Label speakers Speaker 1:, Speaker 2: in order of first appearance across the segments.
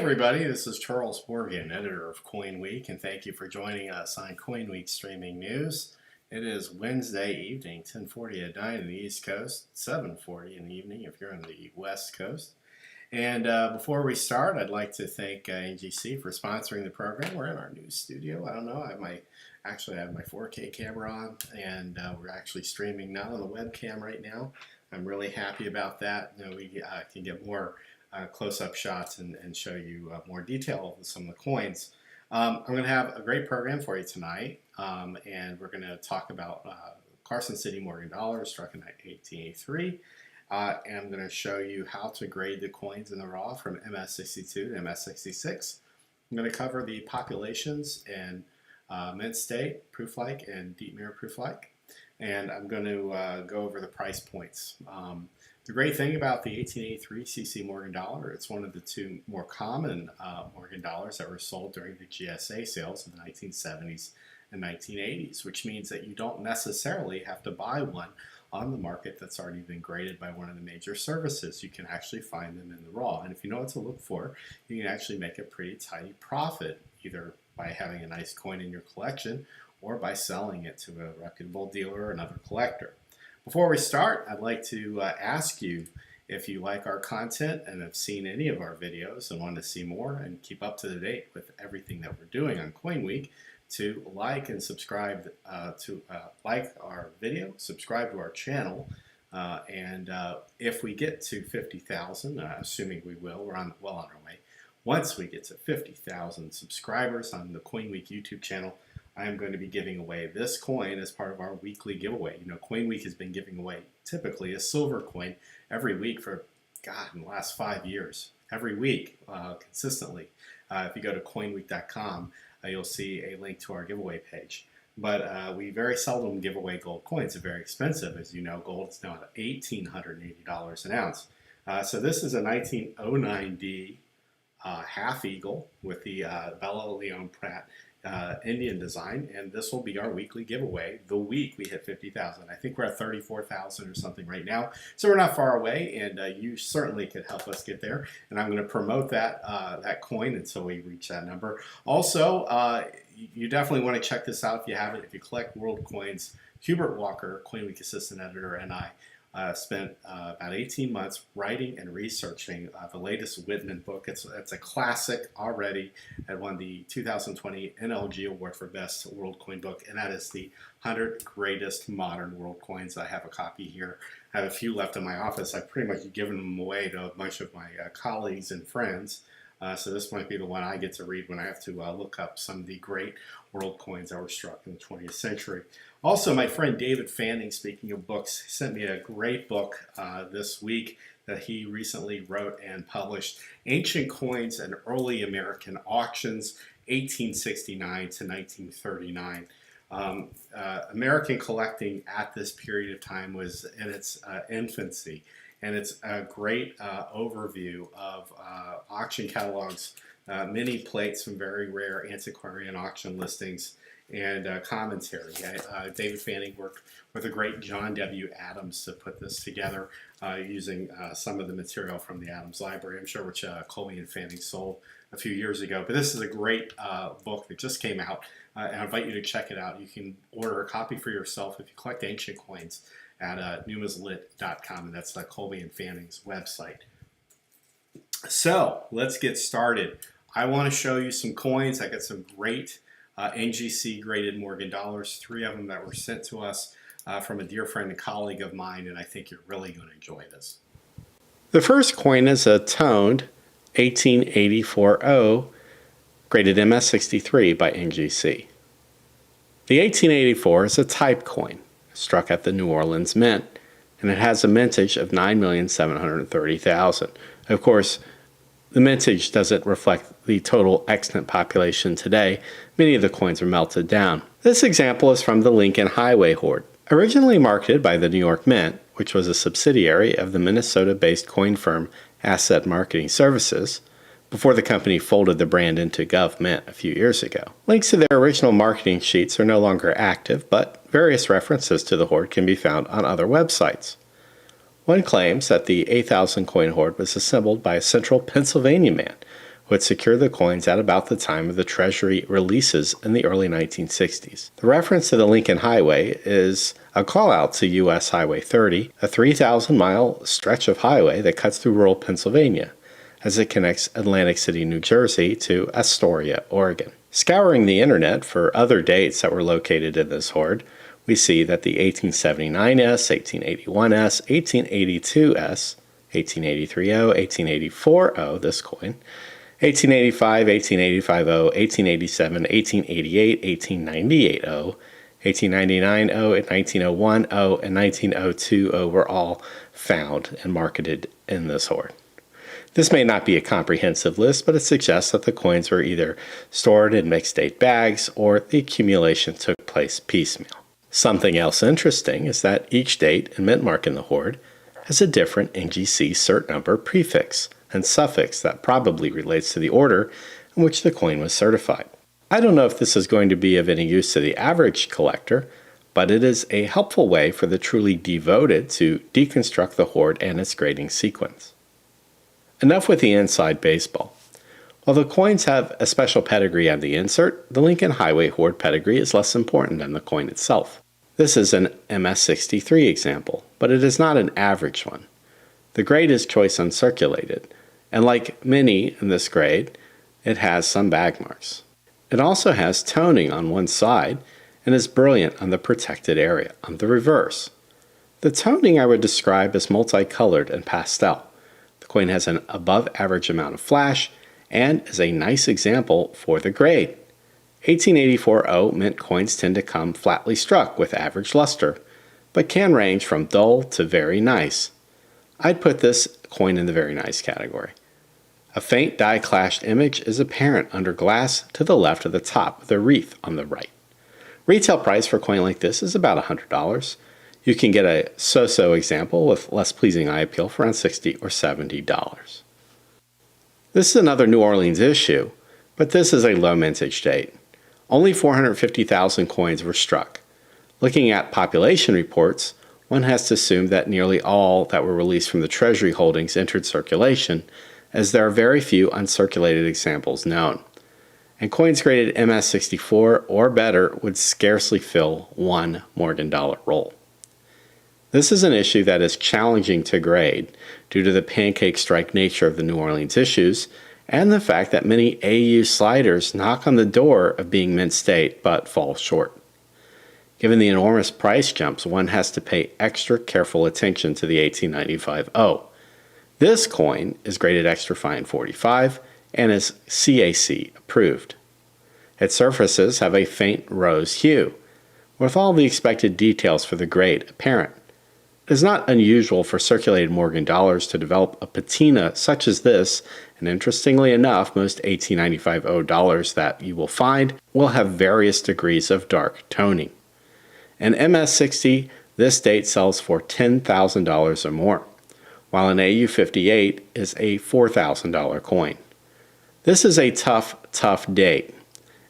Speaker 1: everybody, this is Charles Morgan, editor of Coinweek, and thank you for joining us on Coinweek Streaming News. It is Wednesday evening, 10:40 at night in the East Coast, 7:40 in the evening if you're on the West Coast. And before we start, I'd like to thank NGC for sponsoring the program. We're in our new studio. I don't know, I have my 4K camera on, and we're actually streaming not on the webcam right now. I'm really happy about that. We can get more close-up shots and show you more detail of some of the coins. I'm going to have a great program for you tonight, and we're going to talk about Carson City Morgan Dollar struck in 1883, and I'm going to show you how to grade the coins in the raw from MS62 to MS66. I'm going to cover the populations in mint state, proof-like, and deep mirror proof-like, and I'm going to go over the price points. The great thing about the 1883 CC Morgan Dollar, it's one of the two more common Morgan Dollars that were sold during the GSA sales in the 1970s and 1980s, which means that you don't necessarily have to buy one on the market that's already been graded by one of the major services. You can actually find them in the raw, and if you know what to look for, you can actually make a pretty tidy profit, either by having a nice coin in your collection or by selling it to a reputable dealer or another collector. Before we start, I'd like to ask you if you like our content and have seen any of our videos and want to see more and keep up to date with everything that we're doing on Coinweek, to like and subscribe like our video, subscribe to our channel, and if we get to 50,000, assuming we will, we're well on our way. Once we get to 50,000 subscribers on the Coinweek YouTube channel, I am going to be giving away this coin as part of our weekly giveaway. You know, Coinweek has been giving away typically a silver coin every week for, in the last 5 years. Every week, consistently. If you go to coinweek.com, you'll see a link to our giveaway page. But we very seldom give away gold coins. They're very expensive. As you know, gold is now at $1,880 an ounce. So this is a 1909D half eagle with the Bella Leon Pratt Indian design, and this will be our weekly giveaway the week we hit 50,000. I think we're at 34,000 or something right now, so we're not far away, and you certainly could help us get there, and I'm going to promote that coin until we reach that number. Also, you definitely want to check this out if you haven't. If you collect world coins, Hubert Walker, Coinweek assistant editor, and I spent about 18 months writing and researching the latest Whitman book. It's a classic already. It won the 2020 NLG Award for Best World Coin Book, and that is the 100 Greatest Modern World Coins. I have a copy here. I have a few left in my office. I've pretty much given them away to a bunch of my colleagues and friends. So this might be the one I get to read when I have to look up some of the great world coins that were struck in the 20th century. Also, my friend David Fanning, speaking of books, sent me a great book this week that he recently wrote and published, Ancient Coins and Early American Auctions, 1869 to 1939. American collecting at this period of time was in its infancy. And it's a great overview of auction catalogs, mini plates from very rare antiquarian auction listings, and commentary. David Fanning worked with the great John W. Adams to put this together using some of the material from the Adams Library, I'm sure, which Colby and Fanning sold a few years ago. But this is a great book that just came out, and I invite you to check it out. You can order a copy for yourself if you collect ancient coins at numislit.com, and that's Colby and Fanning's website. So let's get started. I want to show you some coins. I got some great NGC graded Morgan Dollars, 3 of them that were sent to us from a dear friend and colleague of mine, and I think you're really going to enjoy this. The first coin is a toned 1884 graded MS63 by NGC. The 1884 is a type coin struck at the New Orleans Mint, and it has a mintage of 9,730,000. Of course, the mintage doesn't reflect the total extant population today. Many of the coins are melted down. This example is from the Lincoln Highway hoard. Originally marketed by the New York Mint, which was a subsidiary of the Minnesota-based coin firm Asset Marketing Services, before the company folded the brand into GovMint a few years ago. Links to their original marketing sheets are no longer active, but various references to the hoard can be found on other websites. One claims that the 8,000 coin hoard was assembled by a central Pennsylvania man would secure the coins at about the time of the Treasury releases in the early 1960s. The reference to the Lincoln Highway is a call out to U.S. Highway 30, a 3,000-mile stretch of highway that cuts through rural Pennsylvania as it connects Atlantic City, New Jersey to Astoria, Oregon. Scouring the internet for other dates that were located in this hoard, we see that the 1879S, 1881S, 1882S, 1883O, 1884O, this coin, 1885, 1885O, 1887, 1888, 1898O, 1899O, 1901O, and 1902O were all found and marketed in this hoard. This may not be a comprehensive list, but it suggests that the coins were either stored in mixed-date bags or the accumulation took place piecemeal. Something else interesting is that each date and mint mark in the hoard has a different NGC cert number prefix and suffix that probably relates to the order in which the coin was certified. I don't know if this is going to be of any use to the average collector, but it is a helpful way for the truly devoted to deconstruct the hoard and its grading sequence. Enough with the inside baseball. While the coins have a special pedigree on the insert, the Lincoln Highway hoard pedigree is less important than the coin itself. This is an MS-63 example, but it is not an average one. The grade is choice uncirculated, and like many in this grade, it has some bag marks. It also has toning on one side and is brilliant on the protected area, on the reverse. The toning I would describe as multicolored and pastel. The coin has an above average amount of flash and is a nice example for the grade. 1884O mint coins tend to come flatly struck with average luster, but can range from dull to very nice. I'd put this coin in the very nice category. A faint die-clashed image is apparent under glass to the left of the top with a wreath on the right. Retail price for a coin like this is about $100. You can get a so-so example with less pleasing eye appeal for around $60 or $70. This is another New Orleans issue, but this is a low mintage date. Only 450,000 coins were struck. Looking at population reports, one has to assume that nearly all that were released from the Treasury holdings entered circulation, as there are very few uncirculated examples known. And coins graded MS-64 or better would scarcely fill one Morgan Dollar roll. This is an issue that is challenging to grade due to the pancake strike nature of the New Orleans issues and the fact that many AU sliders knock on the door of being mint state but fall short. Given the enormous price jumps, one has to pay extra careful attention to the 1895O. This coin is graded extra fine 45 and is CAC approved. Its surfaces have a faint rose hue, with all the expected details for the grade apparent. It is not unusual for circulated Morgan dollars to develop a patina such as this, and interestingly enough, most 1895O dollars that you will find will have various degrees of dark toning. An MS-60 this date sells for $10,000 or more, while an AU-58 is a $4,000 coin. This is a tough date.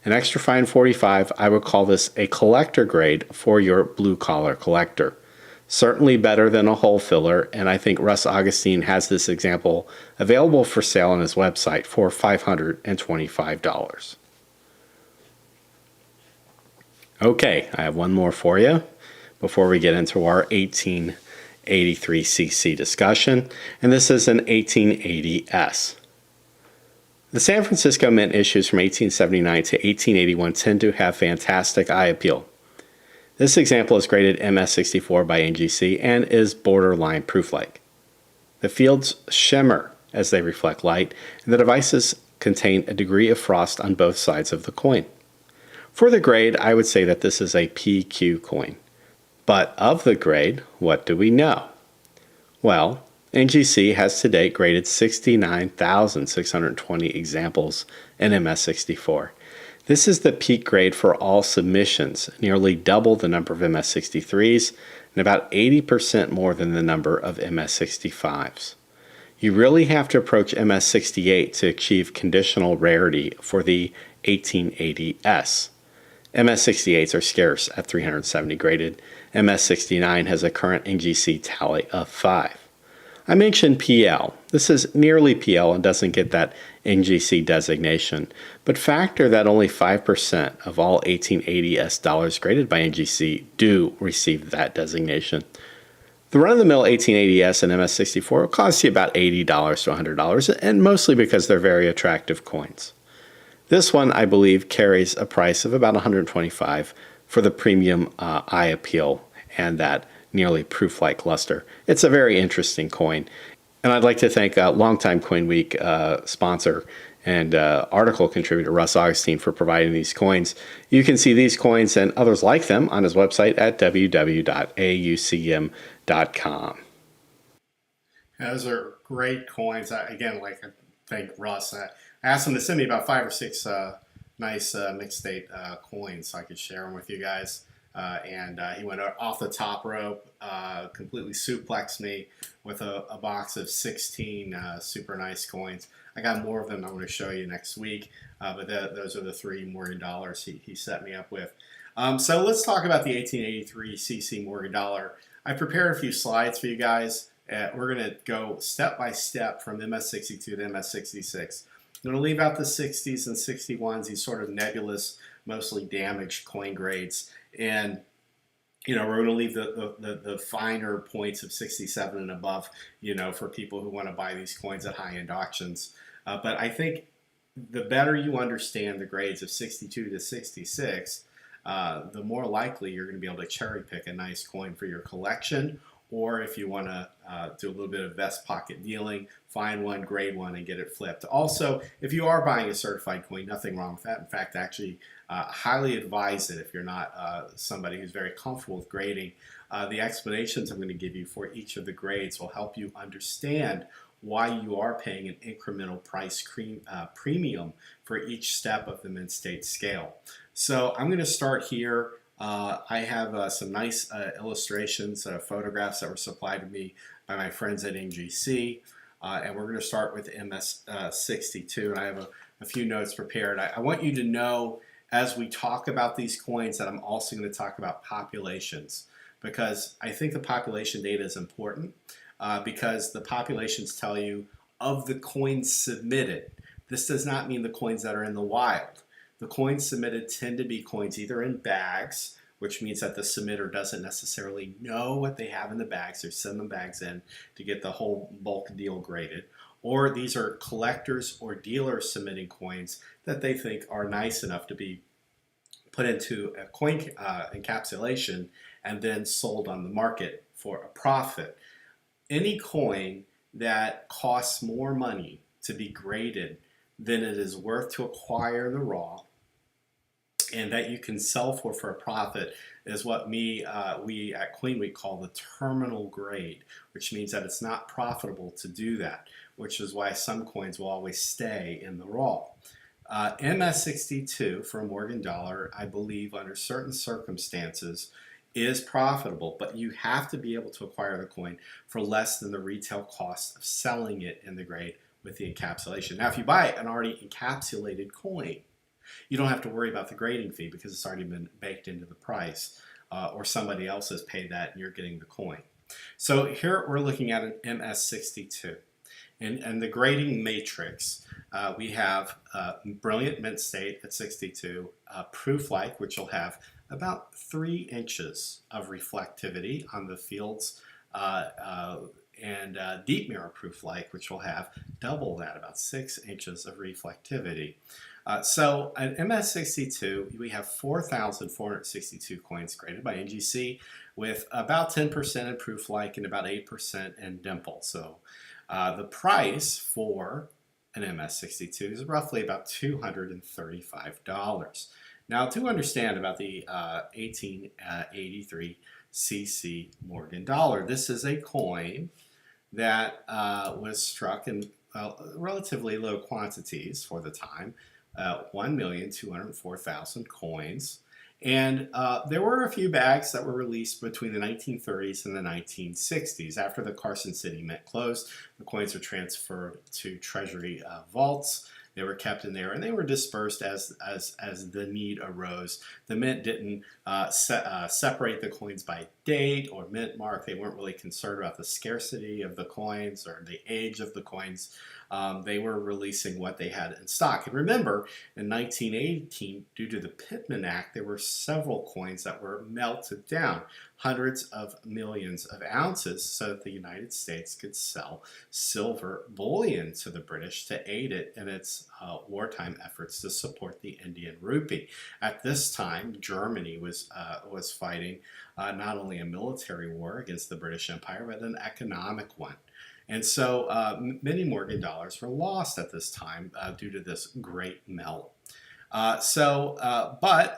Speaker 1: An extra fine 45, I would call this a collector grade for your blue-collar collector. Certainly better than a hole filler, and I think Russ Augustine has this example available for sale on his website for $525. Okay, I have one more for you before we get into our 1883cc discussion, and this is an 1880s. The San Francisco Mint issues from 1879 to 1881 tend to have fantastic eye appeal. This example is graded MS-64 by NGC and is borderline proof-like. The fields shimmer as they reflect light, and the devices contain a degree of frost on both sides of the coin. For the grade, I would say that this is a PQ coin. But of the grade, what do we know? Well, NGC has to date graded 69,620 examples in MS-64. This is the peak grade for all submissions, nearly double the number of MS-63s and about 80% more than the number of MS-65s. You really have to approach MS-68 to achieve conditional rarity for the 1880s. MS-68s are scarce at 370 graded. MS-69 has a current NGC tally of 5. I mentioned PL. This is nearly PL and doesn't get that NGC designation, but factor that only 5% of all 1880S dollars graded by NGC do receive that designation. The run-of-the-mill 1880S and MS64 will cost you about $80 to $100, and mostly because they're very attractive coins. This one, I believe, carries a price of about $125 for the premium eye appeal and that nearly proof-like luster. It's a very interesting coin. And I'd like to thank longtime Coinweek sponsor and article contributor Russ Augustine for providing these coins. You can see these coins and others like them on his website at www.aucm.com. Those are great coins. I thank Russ. I asked him to send me about 5 or 6 nice mixed state coins so I could share them with you guys. And he went off the top rope, completely suplexed me with a box of 16 super nice coins. I got more of them I'm going to show you next week, but those are the 3 Morgan Dollars he set me up with. So let's talk about the 1883 CC Morgan Dollar. I prepared a few slides for you guys. We're going to go step by step from MS62 to MS66. I'm going to leave out the 60s and 61s, these sort of nebulous, mostly damaged coin grades. And we're going to leave the finer points of 67 and above, for people who want to buy these coins at high-end auctions. But I think the better you understand the grades of 62 to 66, the more likely you're going to be able to cherry pick a nice coin for your collection, or if you want to do a little bit of vest pocket dealing, find one, grade one, and get it flipped. Also, if you are buying a certified coin, nothing wrong with that. In fact, actually, highly advise it if you're not somebody who's very comfortable with grading. The explanations I'm going to give you for each of the grades will help you understand why you are paying an incremental price premium for each step of the mint state scale. So I'm going to start here. I have some nice illustrations, photographs that were supplied to me by my friends at NGC, and we're going to start with MS62, and I have a few notes prepared. I want you to know, as we talk about these coins, that I'm also going to talk about populations, because I think the population data is important, because the populations tell you of the coins submitted. This does not mean the coins that are in the wild. The coins submitted tend to be coins either in bags, which means that the submitter doesn't necessarily know what they have in the bags. They send them bags in to get the whole bulk deal graded. Or these are collectors or dealers submitting coins that they think are nice enough to be put into a coin encapsulation and then sold on the market for a profit. Any coin that costs more money to be graded than it is worth to acquire the raw, and that you can sell for a profit, is what we at Coinweek call the terminal grade, which means that it's not profitable to do that, which is why some coins will always stay in the raw. MS62 for Morgan Dollar, I believe under certain circumstances, is profitable, but you have to be able to acquire the coin for less than the retail cost of selling it in the grade with the encapsulation. Now, if you buy an already encapsulated coin, you don't have to worry about the grading fee because it's already been baked into the price, or somebody else has paid that and you're getting the coin. So here we're looking at an MS62. And the grading matrix, we have brilliant mint state at 62, proof-like, which will have about 3 inches of reflectivity on the fields, and deep mirror proof-like, which will have double that, about 6 inches of reflectivity. So at MS62, we have 4,462 coins graded by NGC with about 10% in proof-like and about 8% in dimple. So the price for an MS62 is roughly about $235. Now, to understand about the 1883 CC Morgan Dollar, this is a coin that was struck in relatively low quantities for the time, 1,204,000 coins. And there were a few bags that were released between the 1930s and the 1960s. After the Carson City Mint closed, the coins were transferred to Treasury vaults. They were kept in there, and they were dispersed as the need arose. The mint didn't separate the coins by date or mint mark. They weren't really concerned about the scarcity of the coins or the age of the coins. They were releasing what they had in stock. And remember, in 1918, due to the Pittman Act, there were several coins that were melted down, hundreds of millions of ounces, so that the United States could sell silver bullion to the British to aid it in its wartime efforts to support the Indian rupee. At this time, Germany was fighting not only a military war against the British Empire, but an economic one. And so many Morgan dollars were lost at this time due to this great melt. But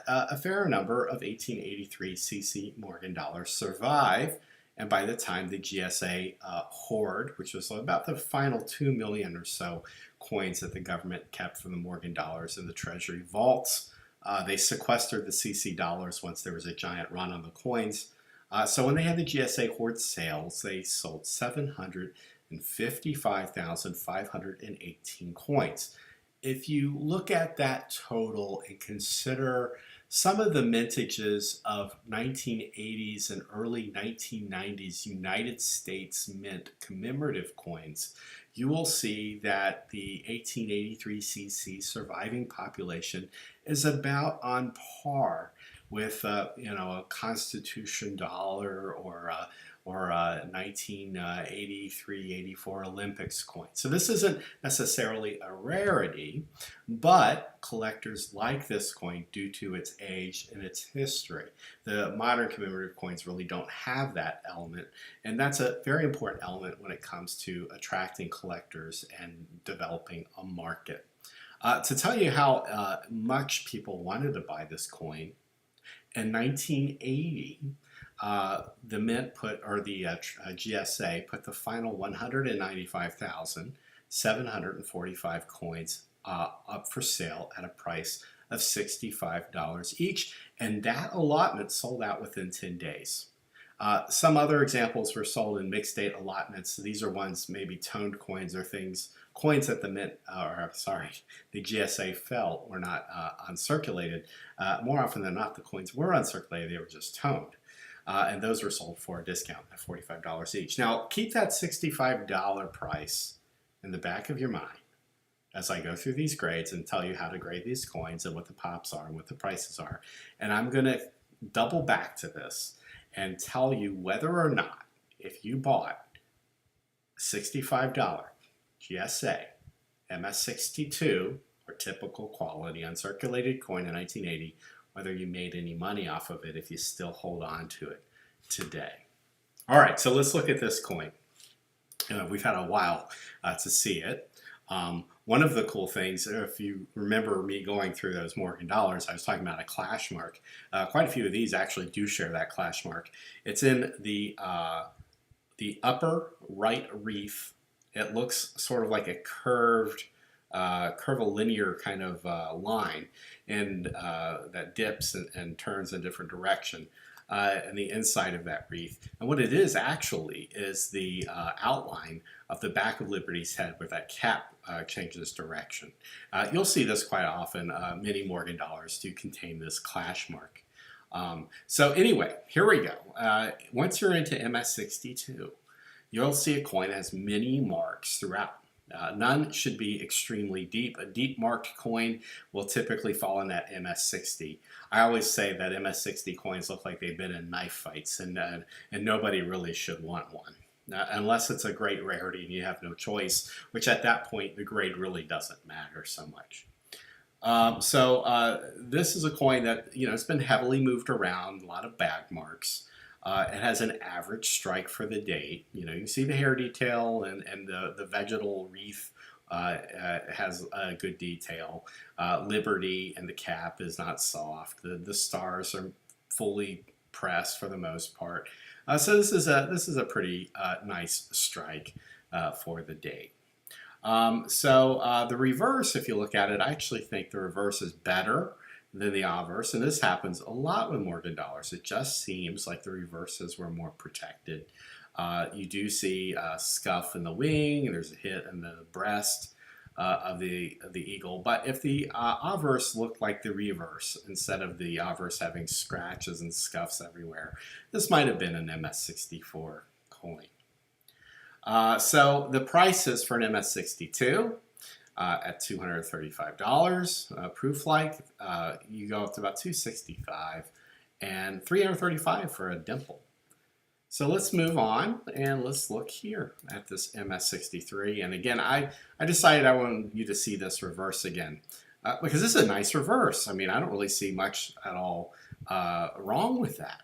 Speaker 1: a fair number of 1883 CC Morgan dollars survive, and by the time the GSA hoard, which was about the final 2 million or so coins that the government kept from the Morgan dollars in the Treasury vaults, they sequestered the CC dollars once there was a giant run on the coins. So when they had the GSA hoard sales, they sold 755,518 coins. If you look at that total and consider some of the mintages of 1980s and early 1990s United States Mint commemorative coins, you will see that the 1883 CC surviving population is about on par with a Constitution dollar or a 1983-84 Olympics coin. So this isn't necessarily a rarity, but collectors like this coin due to its age and its history. The modern commemorative coins really don't have that element, and that's a very important element when it comes to attracting collectors and developing a market. To tell you how much people wanted to buy this coin, in 1980, the Mint GSA put the final 195,745 coins up for sale at a price of $65 each, and that allotment sold out within 10 days. Some other examples were sold in mixed date allotments. These are ones, maybe toned coins or coins that the GSA felt were not uncirculated. More often than not, the coins were uncirculated, they were just toned. And those were sold for a discount at $45 each. Now, keep that $65 price in the back of your mind as I go through these grades and tell you how to grade these coins and what the pops are and what the prices are. And I'm going to double back to this and tell you whether or not, if you bought $65 GSA MS62 or typical quality uncirculated coin in 1980, whether you made any money off of it if you still hold on to it today. All right, so let's look at this coin. We've had a while to see it. One of the cool things, if you remember me going through those Morgan dollars, I was talking about a clash mark. Quite a few of these actually do share that clash mark. It's in the upper right wreath. It looks sort of like a curvilinear kind of line, and that dips and turns in a different direction. And the inside of that wreath. And what it is actually is the outline of the back of Liberty's head where that cap changes direction. You'll see this quite often. Many Morgan dollars do contain this clash mark. So anyway, here we go. Once you're into MS62, you'll see a coin that has many marks throughout. None should be extremely deep. A deep marked coin will typically fall in that MS60. I always say that MS60 coins look like they've been in knife fights, and nobody really should want one. Unless it's a great rarity and you have no choice, which at that point the grade really doesn't matter so much. This is a coin that it's been heavily moved around, a lot of bag marks. It has an average strike for the date. You can see the hair detail and the vegetal wreath has a good detail. Liberty and the cap is not soft. The stars are fully pressed for the most part. So this is a pretty nice strike for the date. The reverse, if you look at it, I actually think the reverse is better than the obverse, and this happens a lot with Morgan dollars. It just seems like the reverses were more protected. You do see a scuff in the wing, and there's a hit in the breast. of the eagle. But if the obverse looked like the reverse, instead of the obverse having scratches and scuffs everywhere, this might have been an MS64 coin. So the prices for an MS62 at $235. Proof like you go up to about $265 and $335 for a dimple. So let's move on and let's look here at this MS63. And again, I decided I wanted you to see this reverse again because this is a nice reverse. I mean, I don't really see much at all wrong with that.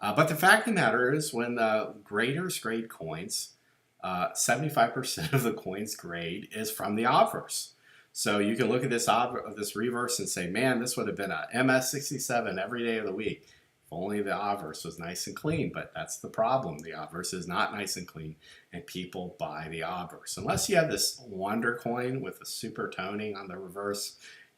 Speaker 1: But the fact of the matter is when graders grade coins, 75% of the coin's grade is from the obverse. So you can look at this reverse and say, man, this would have been a MS67 every day of the week. If only the obverse was nice and clean, but that's the problem. The obverse is not nice and clean, and people buy the obverse. Unless you have this wonder coin with a super toning on the reverse,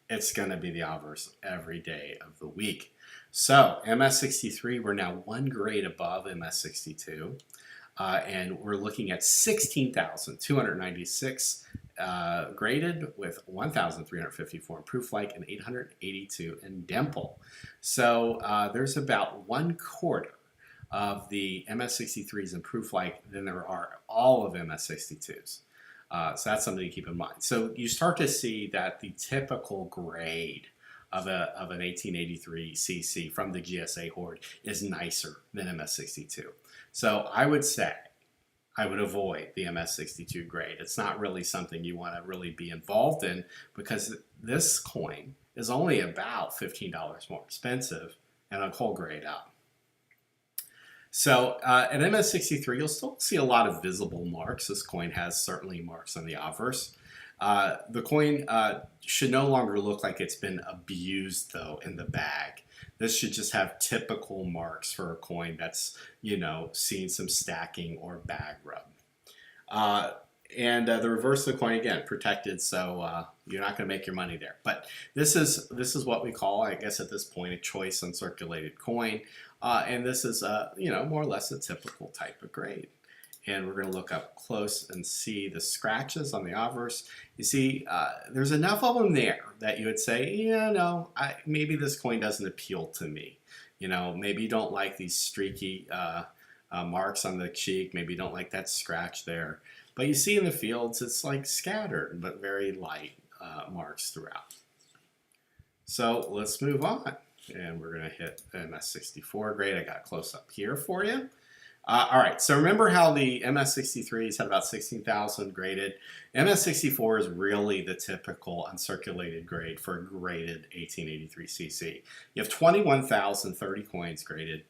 Speaker 1: it's going to be the obverse every day of the week. So MS63, we're now one grade above MS62. And we're looking at 16,296 graded with 1,354 in proof like and 882 in dimple. So there's about 1/4 of the MS63s in proof like than there are all of MS62s. So that's something to keep in mind. So you start to see that the typical grade of an 1883 CC from the GSA hoard is nicer than MS62. So I would say I would avoid the MS62 grade. It's not really something you want to really be involved in because this coin is only about $15 more expensive and a whole grade up. So at MS63, you'll still see a lot of visible marks. This coin has certainly marks on the obverse. The coin should no longer look like it's been abused, though, in the bag. This should just have typical marks for a coin that's, you know, seen some stacking or bag rub. And the reverse of the coin, again, protected, so you're not going to make your money there. But this is what we call, I guess at this point, a choice uncirculated coin. And this is, you know, more or less a typical type of grade. And we're going to look up close and see the scratches on the obverse. You see, there's enough of them there that you would say, yeah, no, maybe this coin doesn't appeal to me. You know, maybe you don't like these streaky marks on the cheek. Maybe you don't like that scratch there. But you see in the fields, it's like scattered, but very light marks throughout. So let's move on. And we're going to hit MS64 grade. I got a close up here for you. All right, so remember how the MS63s had about 16,000 graded. MS64 is really the typical uncirculated grade for a graded 1883 CC. You have 21,030 coins graded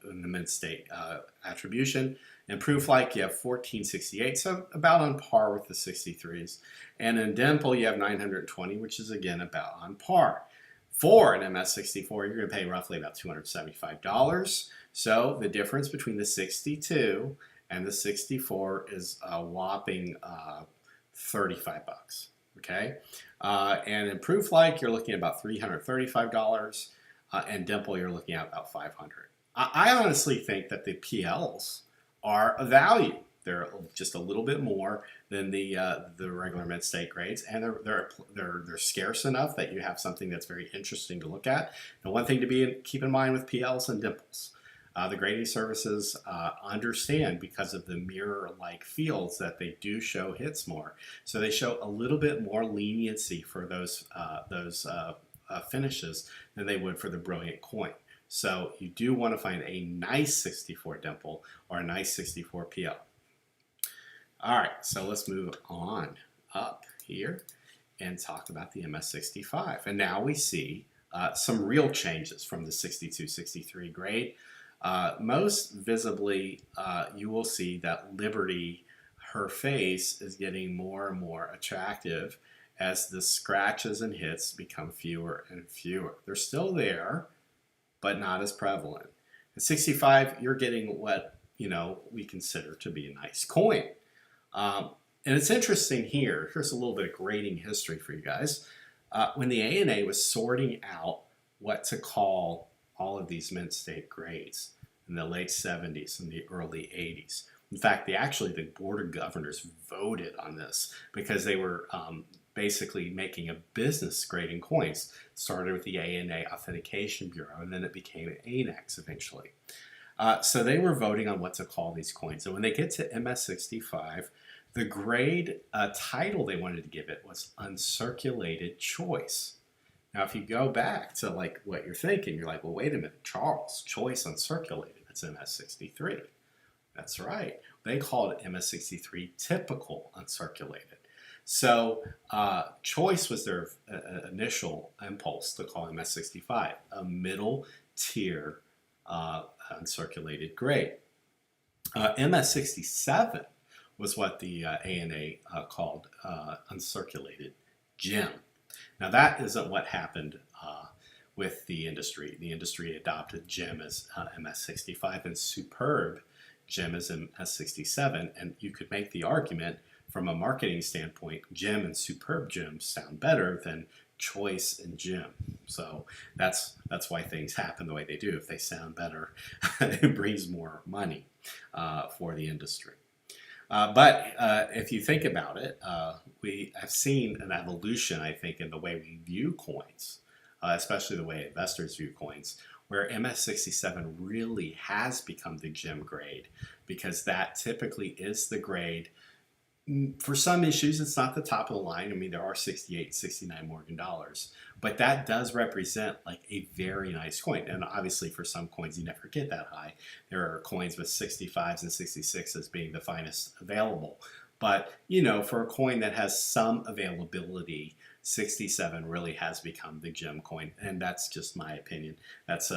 Speaker 1: in the mint state attribution. In proof like, you have 1468, so about on par with the 63s. And in dimple, you have 920, which is again about on par. For an MS64, you're going to pay roughly about $275. So the difference between the 62 and the 64 is a whopping $35. Okay, and in proof like, you're looking at about $335, and dimple, you're looking at about $500. I honestly think that the PLs are a value. They're just a little bit more than the regular mint state grades, and they're scarce enough that you have something that's very interesting to look at. And one thing to keep in mind with PLs and dimples, the grading services understand, because of the mirror-like fields, that they do show hits more. So they show a little bit more leniency for those finishes than they would for the brilliant coin. So you do want to find a nice 64 dimple or a nice 64 PL. All right, so let's move on up here and talk about the MS65. And now we see some real changes from the 62-63 grade. Most visibly, you will see that Liberty, her face is getting more and more attractive as the scratches and hits become fewer and fewer. They're still there, but not as prevalent. At 65, you're getting what, you know, we consider to be a nice coin. And it's interesting here. Here's a little bit of grading history for you guys. When the ANA was sorting out what to call all of these mint state grades in the late 70s and the early 80s. In fact, the Board of Governors voted on this because they were basically making a business grading coins. It started with the ANA Authentication Bureau, and then it became ANAX eventually. So they were voting on what to call these coins. And when they get to MS65, the grade title they wanted to give it was uncirculated choice. Now, if you go back to like what you're thinking, you're like, well, wait a minute, Charles, choice uncirculated, that's MS63. That's right. They called it MS63 typical uncirculated. So choice was their initial impulse to call MS65 a middle tier uncirculated grade. MS67 was what the ANA called uncirculated gem. Now that isn't what happened with the industry. The industry adopted gem as MS65 and superb gem as MS67, and you could make the argument from a marketing standpoint, gem and superb gem sound better than choice and gem. So that's why things happen the way they do. If they sound better, it brings more money for the industry. But if you think about it, we have seen an evolution, I think, in the way we view coins, especially the way investors view coins, where MS67 really has become the gem grade, because that typically is the grade. For some issues, it's not the top of the line. I mean, there are 68, 69 Morgan dollars, but that does represent like a very nice coin. And obviously for some coins, you never get that high. There are coins with 65s and 66s being the finest available. But, you know, for a coin that has some availability, 67 really has become the gem coin. And that's just my opinion. That's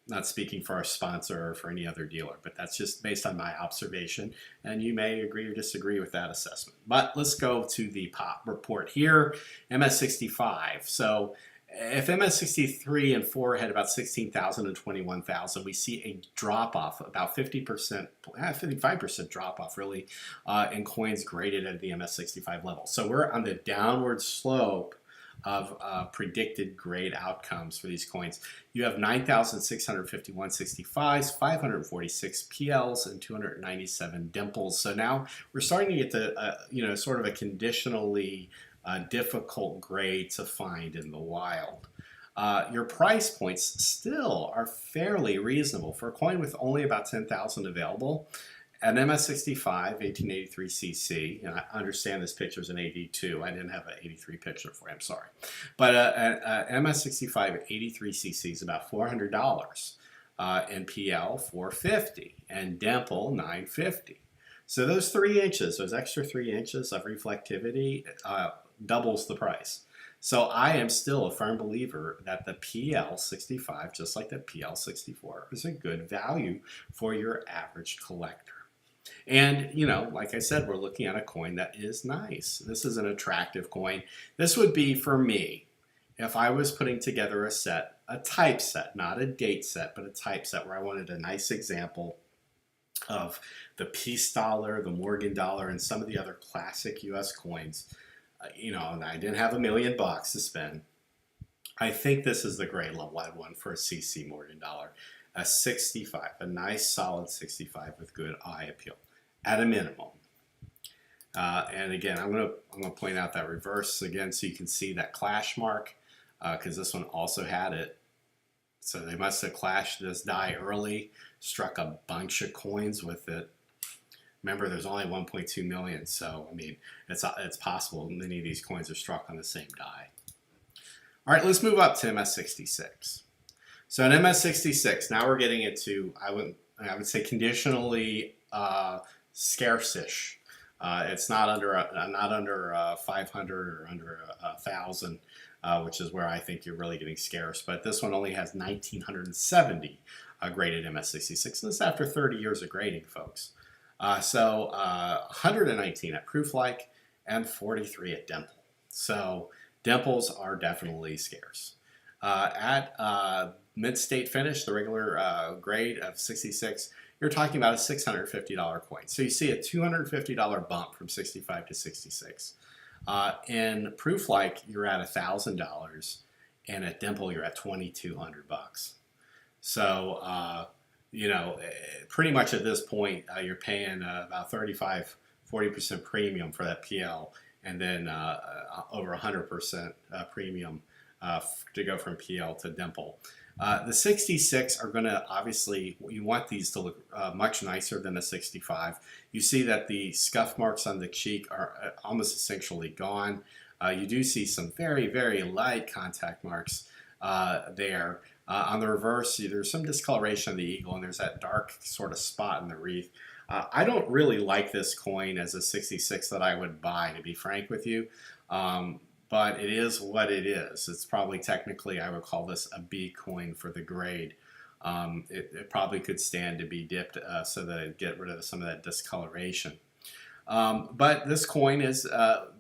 Speaker 1: not speaking for our sponsor or for any other dealer, but that's just based on my observation, and you may agree or disagree with that assessment. But let's go to the POP report here, MS65. So if MS63 and 4 had about 16,000 and 21,000, we see a drop off, about 50%, 55% drop off really, in coins graded at the MS65 level. So we're on the downward slope of predicted grade outcomes for these coins. You have 9,651 65s, 546 PLs, and 297 dimples. So now we're starting to get to sort of a conditionally difficult grade to find in the wild. Your price points still are fairly reasonable for a coin with only about 10,000 available. An MS65 1883cc, and I understand this picture is an AD2. I didn't have an 83 picture for you, I'm sorry. But an MS65 83cc is about $400, and PL $450, and dimple $950. So those 3 inches, those extra 3 inches of reflectivity doubles the price. So I am still a firm believer that the PL65, just like the PL64, is a good value for your average collector. And, you know, like I said, we're looking at a coin that is nice. This is an attractive coin. This would be, for me, if I was putting together a set, a type set, not a date set, but a type set where I wanted a nice example of the peace dollar, the Morgan dollar, and some of the other classic U.S. coins. You know, and I didn't have $1 million to spend. I think this is the grade level I'd want for a CC Morgan dollar. A 65, a nice solid 65 with good eye appeal, at a minimum. And again, I'm gonna point out that reverse again so you can see that clash mark, because this one also had it. So they must have clashed this die early, struck a bunch of coins with it. Remember, there's only 1.2 million, so I mean, it's possible many of these coins are struck on the same die. All right, let's move up to MS66. So in MS66, now we're getting into, I would say, conditionally scarce-ish. It's not under 500 or under 1,000, which is where I think you're really getting scarce. But this one only has 1,970 graded MS66. And this is after 30 years of grading, folks. So 119 at proof-like and 43 at dimple. So dimples are definitely scarce. At mid-state finish, the regular grade of 66, you're talking about a $650 coin. So you see a $250 bump from 65 to 66. In proof-like, you're at $1,000, and at dimple, you're at $2,200. So, you know, pretty much at this point, you're paying about 35-40% premium for that PL and then over 100% premium to go from PL to dimple. The 66 are going to, obviously, you want these to look much nicer than a 65. You see that the scuff marks on the cheek are almost essentially gone. You do see some very, very light contact marks there. On the reverse, there's some discoloration of the eagle, and there's that dark sort of spot in the wreath. I don't really like this coin as a 66 that I would buy, to be frank with you. But it is what it is. It's probably technically, I would call this a B coin for the grade. It probably could stand to be dipped so that it get rid of some of that discoloration. But this coin is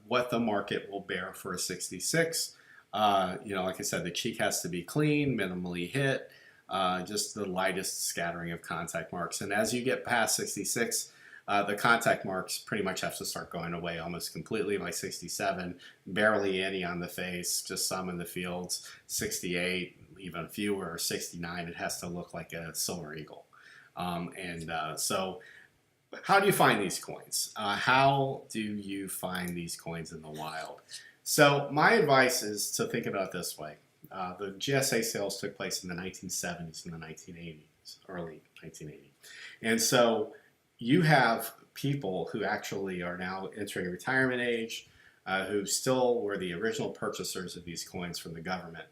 Speaker 1: what the market will bear for a 66. Like I said, the cheek has to be clean, minimally hit, just the lightest scattering of contact marks. And as you get past 66, the contact marks pretty much have to start going away almost completely by 67. Barely any on the face, just some in the fields. 68, even fewer. 69, it has to look like a silver eagle. So how do you find these coins? How do you find these coins in the wild? So my advice is to think about it this way. The GSA sales took place in the 1970s and the 1980s, early 1980s. And so you have people who actually are now entering retirement age, who still were the original purchasers of these coins from the government.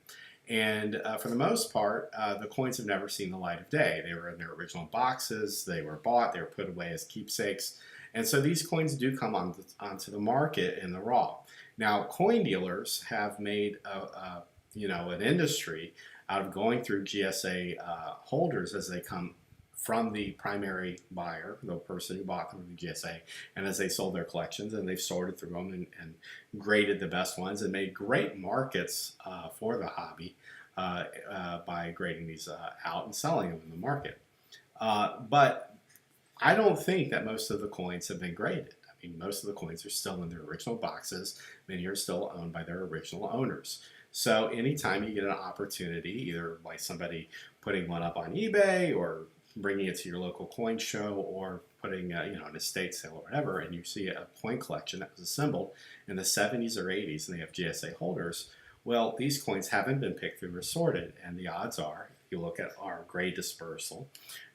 Speaker 1: And for the most part, the coins have never seen the light of day. They were in their original boxes, they were bought, they were put away as keepsakes. And so these coins do come onto the market in the raw. Now, coin dealers have made an industry out of going through GSA holders as they come from the primary buyer, the person who bought them from the GSA, and as they sold their collections, and they've sorted through them and graded the best ones and made great markets for the hobby by grading these out and selling them in the market. But I don't think that most of the coins have been graded. I mean, most of the coins are still in their original boxes. Many are still owned by their original owners. So anytime you get an opportunity, either by somebody putting one up on eBay or bringing it to your local coin show or putting an estate sale or whatever, and you see a coin collection that was assembled in the 70s or 80s and they have GSA holders, well, these coins haven't been picked through or sorted, and the odds are, if you look at our grade dispersal,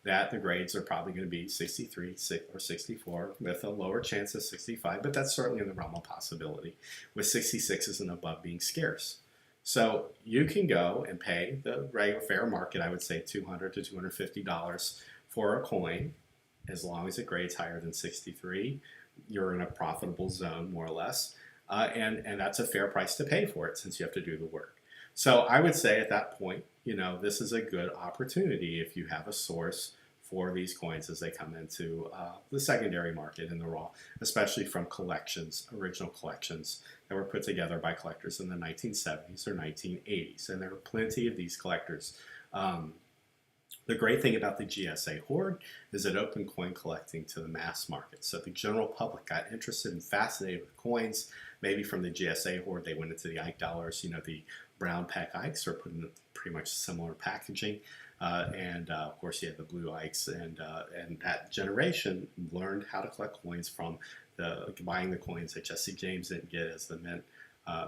Speaker 1: that the grades are probably going to be 63 or 64 with a lower chance of 65, but that's certainly in the realm of possibility, with 66s and above being scarce. So you can go and pay the regular fair market, I would say $200 to $250 for a coin, as long as it grades higher than 63. You're in a profitable zone, more or less, and that's a fair price to pay for it since you have to do the work. So I would say at that point, this is a good opportunity if you have a source for these coins as they come into the secondary market in the raw, especially from collections, original collections that were put together by collectors in the 1970s or 1980s. And there are plenty of these collectors. The great thing about the GSA hoard is it opened coin collecting to the mass market. So the general public got interested and fascinated with coins. Maybe from the GSA hoard, they went into the Ike dollars. The brown pack Ikes are put in pretty much similar packaging. Of course, you had the blue Ikes, and that generation learned how to collect coins from buying the coins that Jesse James didn't get as the mint,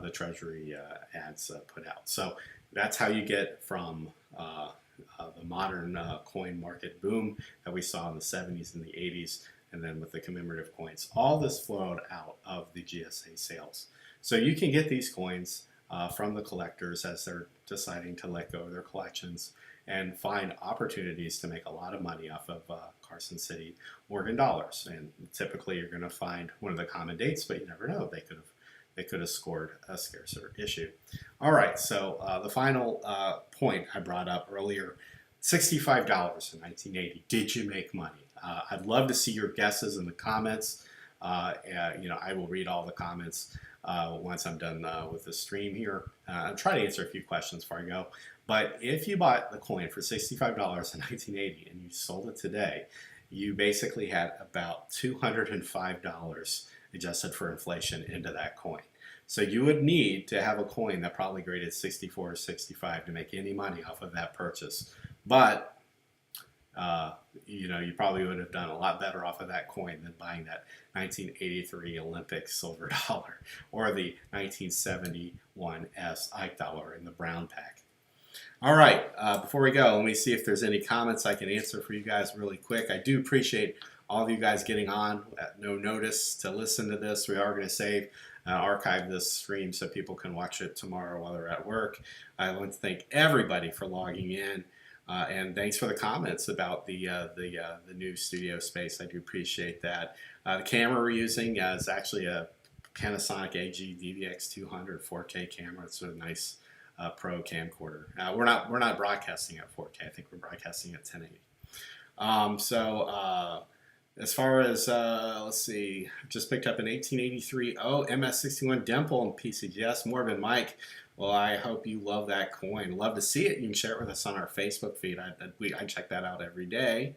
Speaker 1: the Treasury ads put out. So that's how you get from the modern coin market boom that we saw in the 70s and the 80s, and then with the commemorative coins. All this flowed out of the GSA sales. So you can get these coins from the collectors as they're deciding to let go of their collections and find opportunities to make a lot of money off of Carson City Morgan dollars. And typically you're going to find one of the common dates, but you never know. They could have scored a scarcer issue. All right, so the final point I brought up earlier, $65 in 1980. Did you make money? I'd love to see your guesses in the comments. I will read all the comments once I'm done with the stream here. I'll try to answer a few questions before I go. But if you bought the coin for $65 in 1980 and you sold it today, you basically had about $205 adjusted for inflation into that coin. So you would need to have a coin that probably graded 64 or 65 to make any money off of that purchase. But you probably would have done a lot better off of that coin than buying that 1983 Olympic silver dollar or the 1971 S Ike dollar in the brown pack. All right, before we go, let me see if there's any comments I can answer for you guys really quick. I do appreciate all of you guys getting on at no notice to listen to this. We are going to save archive this stream so people can watch it tomorrow while they're at work. I want to thank everybody for logging in. And thanks for the comments about the new studio space. I do appreciate that. The camera we're using is actually a Panasonic AG DVX200 4K camera. It's a nice pro camcorder. We're not broadcasting at 4K. I think we're broadcasting at 1080. As far as let's see, just picked up an 1883 MS61 dimple in PCGS. Morgan Mike. Well, I hope you love that coin. Love to see it. You can share it with us on our Facebook feed. I check that out every day.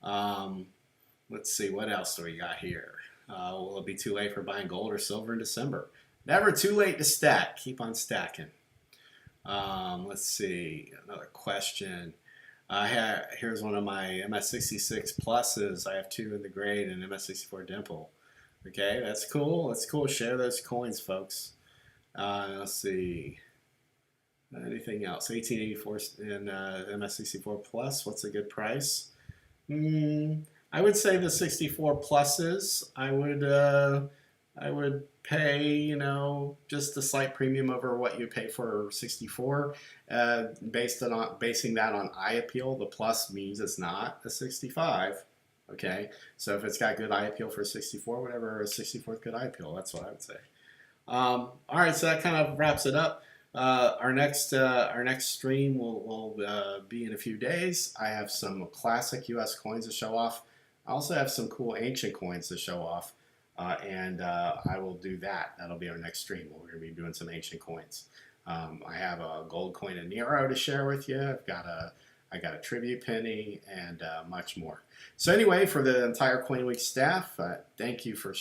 Speaker 1: Let's see, what else do we got here? Will it be too late for buying gold or silver in December? Never too late to stack. Keep on stacking. Let's see, another question. Here's one of my MS66 pluses. I have 2 in the grade and MS64 dimple. Okay, that's cool. That's cool. Share those coins, folks. Let's see. Anything else? 1884 and MS64 Plus. What's a good price? I would say the 64 pluses. I would pay, just a slight premium over what you pay for 64. Basing that on eye appeal. The plus means it's not a 65. Okay, so if it's got good eye appeal for 64, whatever, a 64 is good eye appeal. That's what I would say. All right, so that kind of wraps it up. Our next stream will be in a few days. I have some classic U.S. coins to show off. I also have some cool ancient coins to show off, and I will do that. That'll be our next stream. We're going to be doing some ancient coins. I have a gold coin of Nero to share with you. I got a tribute penny and much more. So anyway, for the entire Coinweek staff, thank you for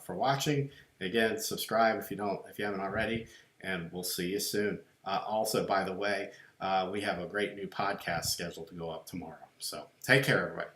Speaker 1: watching. Again, subscribe if you haven't already, and we'll see you soon. Also, by the way, we have a great new podcast scheduled to go up tomorrow. So take care, everybody.